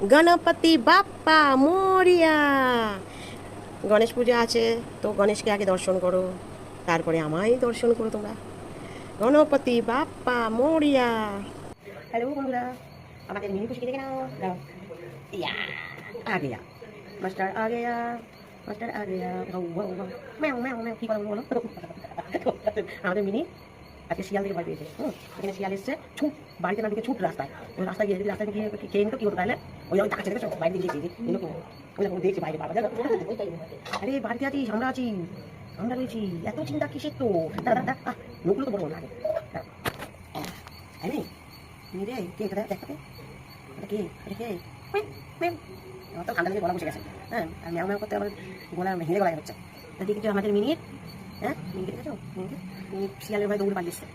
Ganapati Bappa Moria. Ganesh পূজা আছে, তো গণেশকে আগে দর্শন করো, তারপরে আমায় দর্শন করো তোমরা। গণপতি বাপ্পা মোরিয়া। হ্যালো বন্ধুরা, আমাদের মিনি খুশি দেখে নাও। ইয়া आ गया मास्टर, आ गया मास्टर, आ गया। ম্যাও ম্যাও ম্যাও কি বলো বলো। আমাদের মিনি আজকে শিয়াল থেকে ভয় পেয়েছে। এখানে শিয়াল এসছে, ছুট বাড়িতে না দিকে ছুট রাস্তায়। ওই রাস্তায় গিয়ে যদি রাস্তায় গিয়ে খেয়ে নিত কি হতো তাহলে? ওই তাকাচ্ছে দেখেছো, বাইরে দিকে গিয়েছি এরকম দেখছি বাইরে বাবা। আরে বাড়িতে আছিস, আমরা আছি, আমরা রয়েছি, এত চিন্তা কিসের তো? দাদা দাদা লোকগুলো তো বড় লাগে। আরে রে কে এটা দেখাতে? এটা কে? এটা কে? আমার তো ঠান্ডা লেগে গলা বসে গেছে। হ্যাঁ, আর ম্যাও ম্যাও করতে আমার গলা হেঁড়ে গলায় হচ্ছে। তা দেখেছো আমাদের মিনিট? হ্যাঁ মিনিট দেখেছো? মিনিট শিয়ালের ভয় দৌড়ে পালিয়েছে।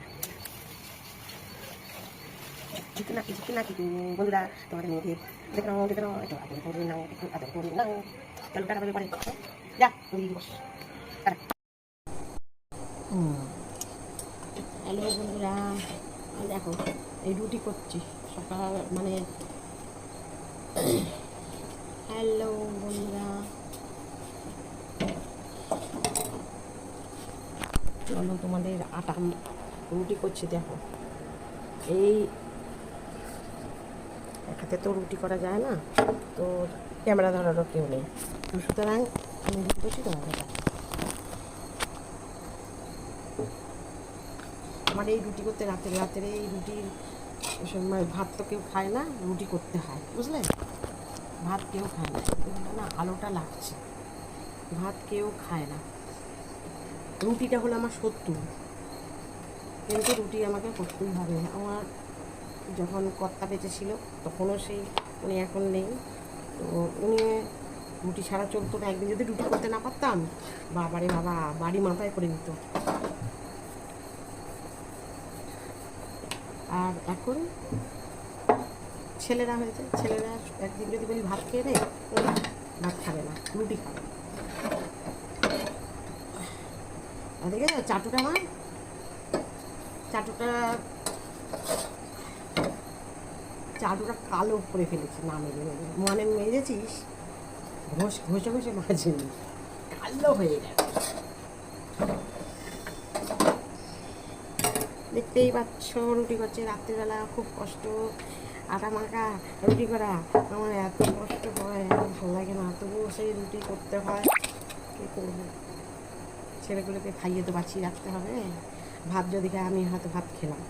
জিতে নাকি বন্ধুরা, তোমাদের মেয়েকে দেখে নাও একটু আদর করে নাও, একটু আদর করে নাও। চলো টাকা পাবে পরে যা দিয়ে বস। হ্যালো বন্ধুরা, দেখো এই রুটি করছি সকাল মানে। হ্যালো বন্ধুরা, চলো তোমাদের আটা রুটি করছি। দেখো এই এক হাতে তো রুটি করা যায় না, তো ক্যামেরা ধরারও কেউ নেই, তো সুতরাং আমি রুটি করছি তোমাদের। আমার এই রুটি করতে রাত্রে এই রুটির সময় ভাত তো কেউ খায় না, রুটি করতে হয়, বুঝলে? ভাত কেউ খায় না, না আলোটা লাগছে, ভাত কেউ খায় না। রুটিটা হলো আমার শত্রু, কিন্তু রুটি আমাকে করতেই হবে। আমার যখন কর্তা বেঁচে ছিল তখনও সেই, উনি এখন নেই, তো উনি রুটি ছাড়া চলতো না। একদিন যদি রুটি করতে না পারতাম, বাবারে বাবা বাড়ি মাথায় করে নিত। আর এখন ছেলেরা হয়েছে, ছেলেরা একদিন যদি বলি ভাত খেয়ে নেয়, ভাত খাবে না, রুটি খাবে। দেখে চাটুটা আমার চাটুটা কালো করে ফেলেছি, না মেরে মানে মেরেছিস ঘষে ঘষে মাঝেনি, কালো হয়ে গেছে। দেখতেই পাচ্ছ রুটি করছে রাত্রিবেলা, খুব কষ্ট। আটা মাখা রুটি করা আমার এত কষ্ট হয়, ভালো লাগে না, তবুও সেই রুটি করতে হয়। কী করবো, ছেলেগুলোকে খাইয়ে তো বাঁচিয়ে রাখতে হবে। ভাত যদি খায়, আমি হয়তো ভাত খেলাম,